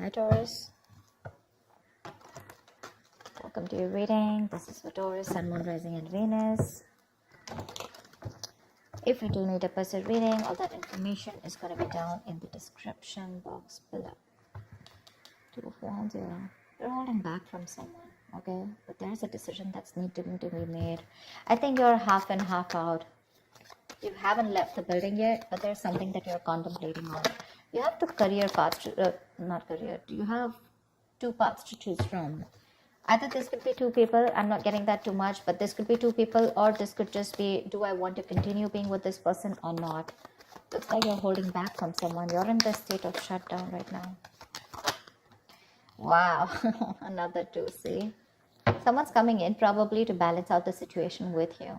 Hi Taurus, welcome to your reading. This is for Taurus, Sun, Moon, Rising and Venus. If you do need a personal reading, all that information is going to be down in the description box below. Two of Wands here. You're holding back from someone, okay? But there's a decision that's needing to be made. I think you're half in, half out. You haven't left the building yet, but there's something that you're contemplating on. You have two career paths, you have two paths to choose from. Either this could be two people, I'm not getting that too much, but this could be two people, or this could just be, do I want to continue being with this person or not? Looks like you're holding back from someone. You're in the state of shutdown right now. Wow, another two, see? Someone's coming in probably to balance out the situation with you.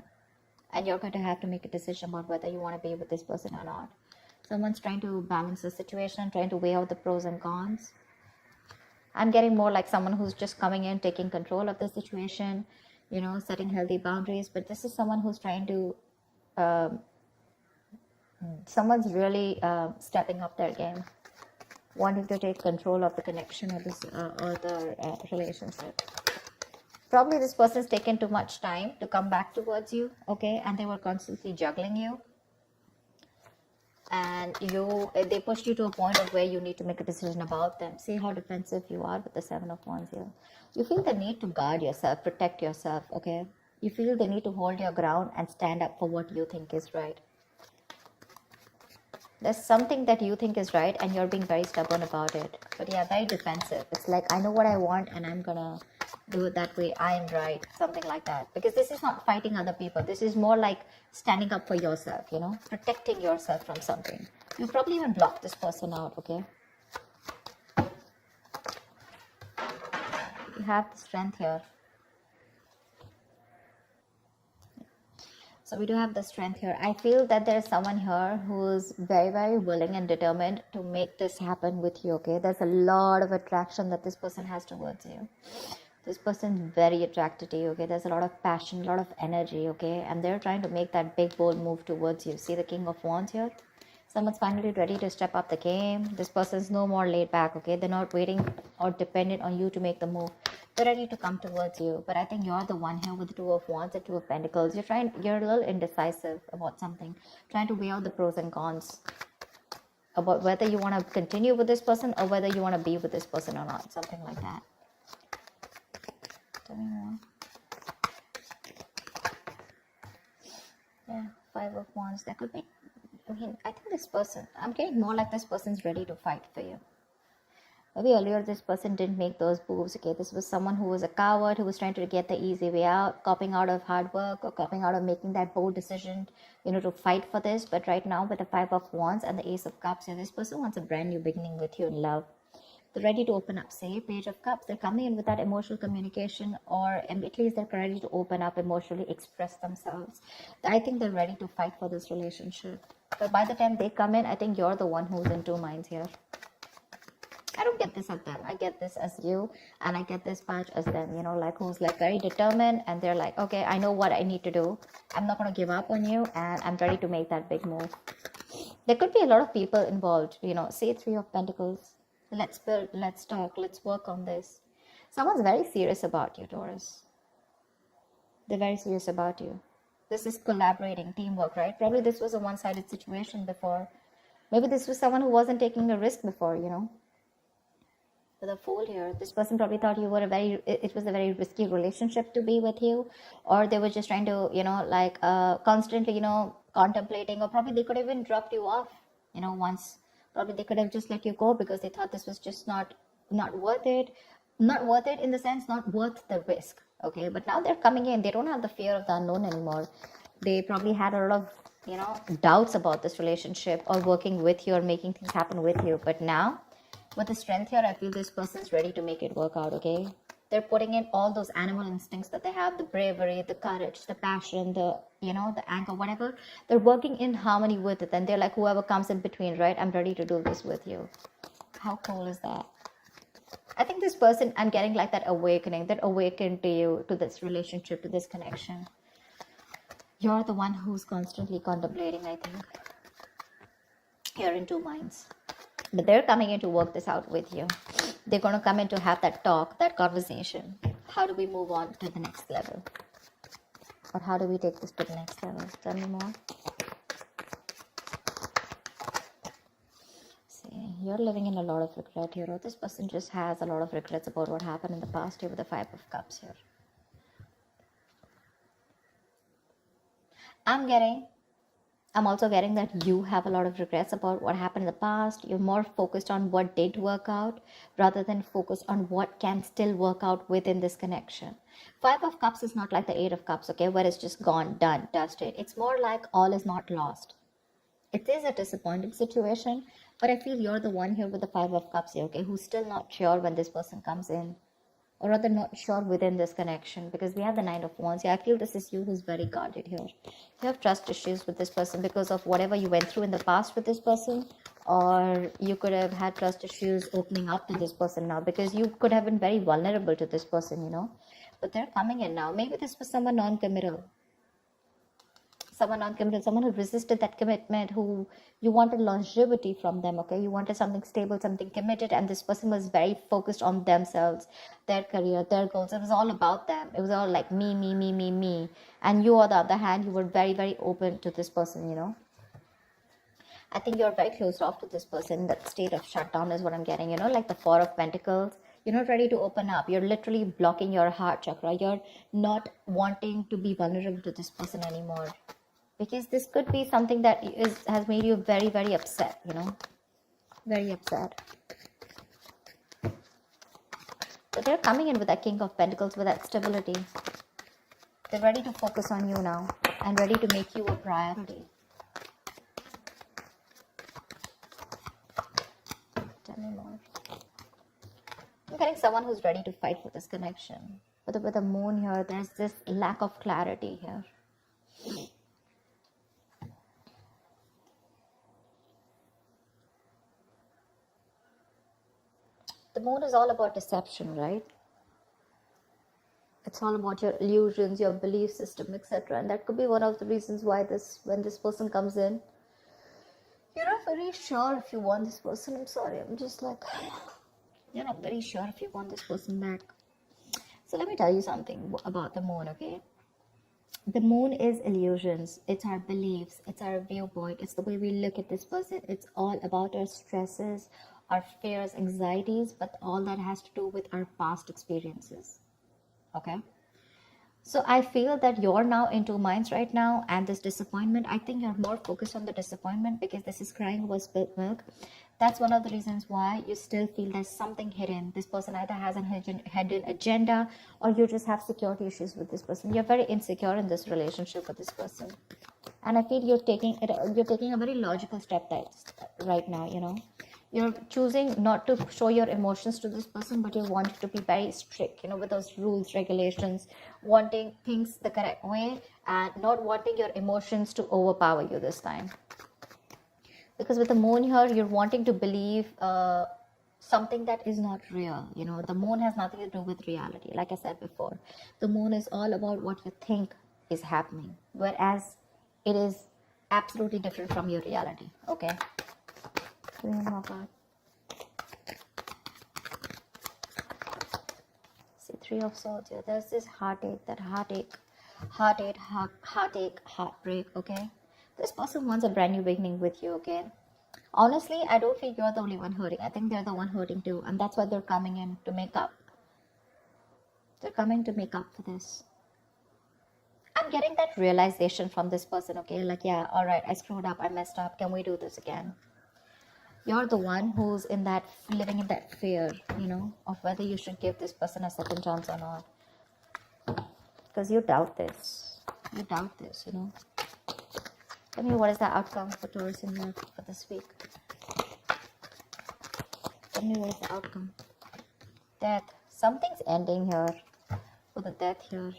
And you're going to have to make a decision about whether you want to be with this person or not. Someone's trying to balance the situation, trying to weigh out the pros and cons. I'm getting more like someone who's just coming in, taking control of the situation, you know, setting healthy boundaries. But this is someone who's trying to, someone's really stepping up their game, wanting to take control of the connection or this or the relationship. Probably this person's taken too much time to come back towards you, okay? And they were constantly juggling you. And they pushed you to a point of where you need to make a decision about them. See how defensive you are with the Seven of Wands here. You feel the need to guard yourself, protect yourself, okay? You feel the need to hold your ground and stand up for what you think is right. There's something that you think is right and you're being very stubborn about it. But yeah, very defensive. It's like, I know what I want and I'm gonna do it that way. I am right. Something like that. Because this is not fighting other people. This is more like standing up for yourself, you know, protecting yourself from something. You probably even blocked this person out, okay? You have the strength here. So we do have the strength here. I feel that there's someone here who's very, very willing and determined to make this happen with you, okay? There's a lot of attraction that this person has towards you. This person's very attracted to you, okay? There's a lot of passion, a lot of energy, okay? And they're trying to make that big, bold move towards you. See the King of Wands here? Someone's finally ready to step up the game. This person's no more laid back, okay? They're not waiting or dependent on you to make the move. They're ready to come towards you. But I think you're the one here with the Two of Wands and Two of Pentacles. You're a little indecisive about something. Trying to weigh out the pros and cons. About whether you want to continue with this person or whether you want to be with this person or not. Something like that. Tell me more. Yeah, Five of Wands. That could be... I think this person, I'm getting more like this person's ready to fight for you. Maybe earlier this person didn't make those moves, okay? This was someone who was a coward, who was trying to get the easy way out, copying out of hard work or copying out of making that bold decision, you know, to fight for this. But right now with the Five of Wands and the Ace of Cups, this person wants a brand new beginning with you in love. They're ready to open up, say, Page of Cups. They're coming in with that emotional communication, or at least they're ready to open up emotionally, express themselves. I think they're ready to fight for this relationship. But by the time they come in, I think you're the one who's in two minds here. I don't get this as them. I get this as you, and I get this patch as them, you know, like who's like very determined, and they're like, okay, I know what I need to do. I'm not going to give up on you, and I'm ready to make that big move. There could be a lot of people involved, you know, say Three of Pentacles. Let's build, let's talk, let's work on this. Someone's very serious about you, Taurus. They're very serious about you. This is collaborating, teamwork, right? Probably this was a one-sided situation before. Maybe this was someone who wasn't taking a risk before, you know. With a Fool here, this person probably thought you were it was a very risky relationship to be with you. Or they were just trying to, you know, like constantly, you know, contemplating. Or probably they could have even dropped you off, you know, once. Probably they could have just let you go because they thought this was just not worth it. Not worth it in the sense, not worth the risk. Okay, but now they're coming in. They don't have the fear of the unknown anymore. They probably had a lot of, you know, doubts about this relationship or working with you or making things happen with you. But now, with the strength here, I feel this person's ready to make it work out, okay? They're putting in all those animal instincts that they have, the bravery, the courage, the passion, the, you know, the anger, whatever. They're working in harmony with it. And they're like, whoever comes in between, right? I'm ready to do this with you. How cool is that? I think this person, I'm getting like that awakening, that awakened to you, to this relationship, to this connection. You're the one who's constantly contemplating, I think. You're in two minds. But they're coming in to work this out with you. They're going to come in to have that talk, that conversation. How do we move on to the next level? Or how do we take this to the next level? Tell me more. See, you're living in a lot of regret here. Or this person just has a lot of regrets about what happened in the past here with the Five of Cups here. I'm also getting that you have a lot of regrets about what happened in the past. You're more focused on what did work out rather than focused on what can still work out within this connection. Five of Cups is not like the Eight of Cups, okay, where it's just gone, done, dusted. It's more like all is not lost. It is a disappointing situation, but I feel you're the one here with the Five of Cups here, okay, who's still not sure when this person comes in. Or rather not sure within this connection, because we have the Nine of Wands. Yeah, I feel this is you who's very guarded here. You have trust issues with this person because of whatever you went through in the past with this person, or you could have had trust issues opening up to this person now because you could have been very vulnerable to this person, you know. But they're coming in now. Maybe this was someone non-committal. Someone who resisted that commitment, who you wanted longevity from them, okay? You wanted something stable, something committed, and this person was very focused on themselves, their career, their goals. It was all about them. It was all like me, me, me, me, me. And you, on the other hand, you were very, very open to this person, you know? I think you're very closed off to this person. That state of shutdown is what I'm getting, you know, like the Four of Pentacles. You're not ready to open up. You're literally blocking your heart chakra. You're not wanting to be vulnerable to this person anymore. Because this could be something that has made you very, very upset, you know. Very upset. So they're coming in with that King of Pentacles, with that stability. They're ready to focus on you now and ready to make you a priority. Tell me more. I'm getting someone who's ready to fight for this connection. With the moon here, there's this lack of clarity here. The moon is all about deception, right? It's all about your illusions, your belief system, etc. And that could be one of the reasons why when this person comes in, you're not very sure if you want this person. I'm sorry, I'm just like, you're not very sure if you want this person back. So let me tell you something about the moon, okay? The moon is illusions. It's our beliefs. It's our viewpoint. It's the way we look at this person. It's all about our stresses, our fears, anxieties, but all that has to do with our past experiences. Okay? So I feel that you're now in two minds right now, and this disappointment, I think you're more focused on the disappointment because this is crying over spilt milk. That's one of the reasons why you still feel there's something hidden. This person either has a hidden agenda, or you just have security issues with this person. You're very insecure in this relationship with this person. And I feel you're taking a very logical step right now, you know. You're choosing not to show your emotions to this person, but you want to be very strict, you know, with those rules, regulations, wanting things the correct way and not wanting your emotions to overpower you this time. Because with the moon here, you're wanting to believe something that is not real. You know, the moon has nothing to do with reality. Like I said before, the moon is all about what you think is happening, whereas it is absolutely different from your reality. Okay. See, Three of Swords here. There's this heartache, heartbreak, okay? This person wants a brand new beginning with you, okay? Honestly, I don't think you're the only one hurting. I think they're the one hurting too, and that's why they're coming in to make up. They're coming to make up for this. I'm getting that realization from this person, okay? Like, yeah, all right, I screwed up, I messed up. Can we do this again? You're the one who's living in that fear, you know, of whether you should give this person a second chance or not. Because you doubt this. You doubt this, you know. Tell me, what is the outcome for Taurus in love for this week? Tell me, what is the outcome? Death. Something's ending here. With the death here.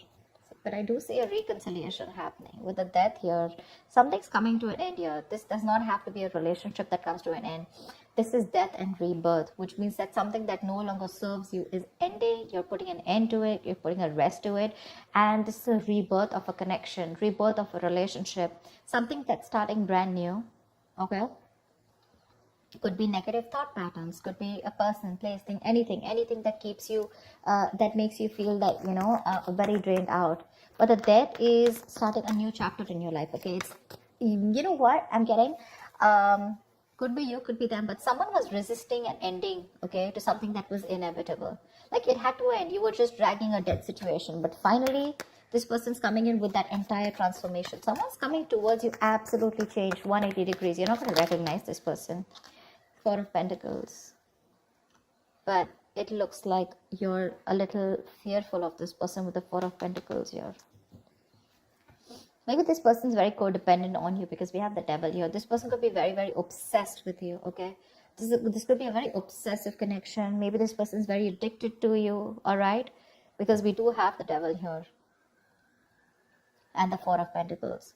But I do see a reconciliation happening. With the death here, something's coming to an end here. This does not have to be a relationship that comes to an end. This is death and rebirth, which means that something that no longer serves you is ending. You're putting an end to it. You're putting a rest to it. And this is a rebirth of a connection, rebirth of a relationship, something that's starting brand new. Okay? Could be negative thought patterns, could be a person, place, thing, anything that keeps you, that makes you feel like, very drained out. But the death is starting a new chapter in your life, okay? It's, you know what I'm getting? Could be you, could be them, but someone was resisting an ending, okay, to something that was inevitable. Like it had to end. You were just dragging a dead situation, but finally, this person's coming in with that entire transformation. Someone's coming towards you, absolutely changed, 180 degrees. You're not going to recognize this person. Four of Pentacles. But it looks like you're a little fearful of this person with the Four of Pentacles here. Maybe this person's very codependent on you because we have the Devil here. This person could be very, very obsessed with you, okay? This could be a very obsessive connection. Maybe this person's very addicted to you, all right? Because we do have the Devil here. And the Four of Pentacles.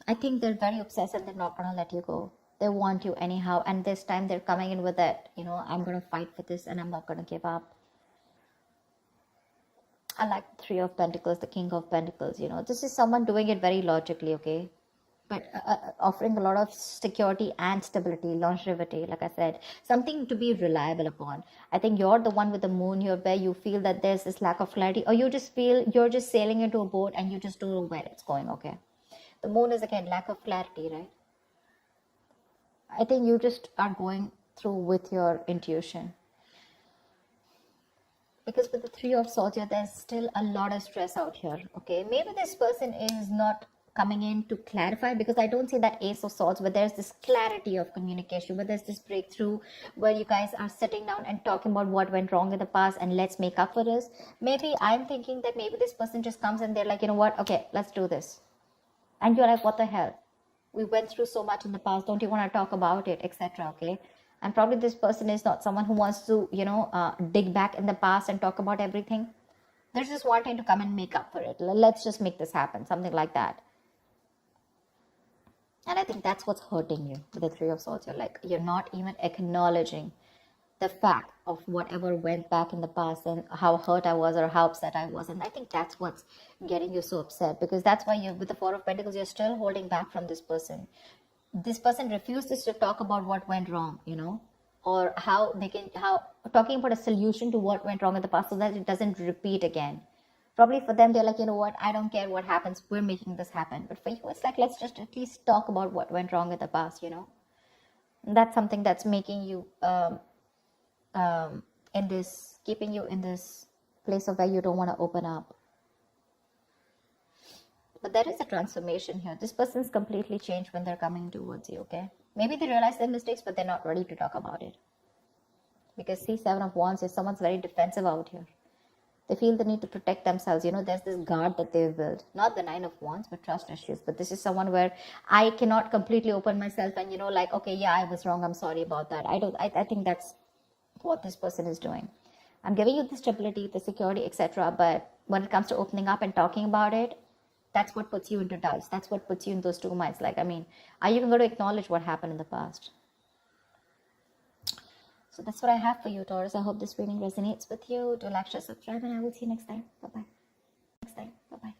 I think they're very obsessed and they're not going to let you go. They want you anyhow, and this time they're coming in with that, I'm going to fight for this and I'm not going to give up. I like the Three of Pentacles, the King of Pentacles, this is someone doing it very logically, okay? But offering a lot of security and stability, longevity, like I said, something to be reliable upon. I think you're the one with the moon here where you feel that there's this lack of clarity, or you just feel you're just sailing into a boat and you just don't know where it's going, okay? The moon is, again, lack of clarity, right? I think you just are going through with your intuition. Because with the Three of Swords here, there's still a lot of stress out here, okay? Maybe this person is not coming in to clarify, because I don't see that Ace of Swords where there's this clarity of communication, where there's this breakthrough, where you guys are sitting down and talking about what went wrong in the past and let's make up for this. Maybe I'm thinking that maybe this person just comes and they're like, you know what, okay, let's do this. And you're like, what the hell? We went through so much in the past. Don't you want to talk about it, etc. Okay, and probably this person is not someone who wants to, dig back in the past and talk about everything. They're just wanting to come and make up for it. Let's just make this happen, something like that. And I think that's what's hurting you with the Three of Swords. You're not even acknowledging the fact of whatever went back in the past and how hurt I was or how upset I was. And I think that's what's getting you so upset, because that's why you, with the Four of Pentacles, you're still holding back from this person. This person refuses to talk about what went wrong, or how talking about a solution to what went wrong in the past so that it doesn't repeat again. Probably for them, they're like, you know what, I don't care what happens, we're making this happen. But for you, it's like, let's just at least talk about what went wrong in the past, That's something that's making you keeping you in this place of where you don't want to open up. But there is a transformation here. This person's completely changed when they're coming towards you, okay? Maybe they realize their mistakes, but they're not ready to talk about it. Because see, Seven of Wands is someone's very defensive out here. They feel the need to protect themselves. There's this guard that they've built. Not the Nine of Wands, but trust issues. But this is someone where I cannot completely open myself and, okay, yeah, I was wrong. I'm sorry about that. I think that's what this person is doing. I'm giving you the stability, the security, etc. But when it comes to opening up and talking about it, that's what puts you into doubts. That's what puts you in those two minds. Are you even going to acknowledge what happened in the past? So that's what I have for you, Taurus. I hope this reading resonates with you. Do like, share, subscribe, and I will see you next time. Bye-bye.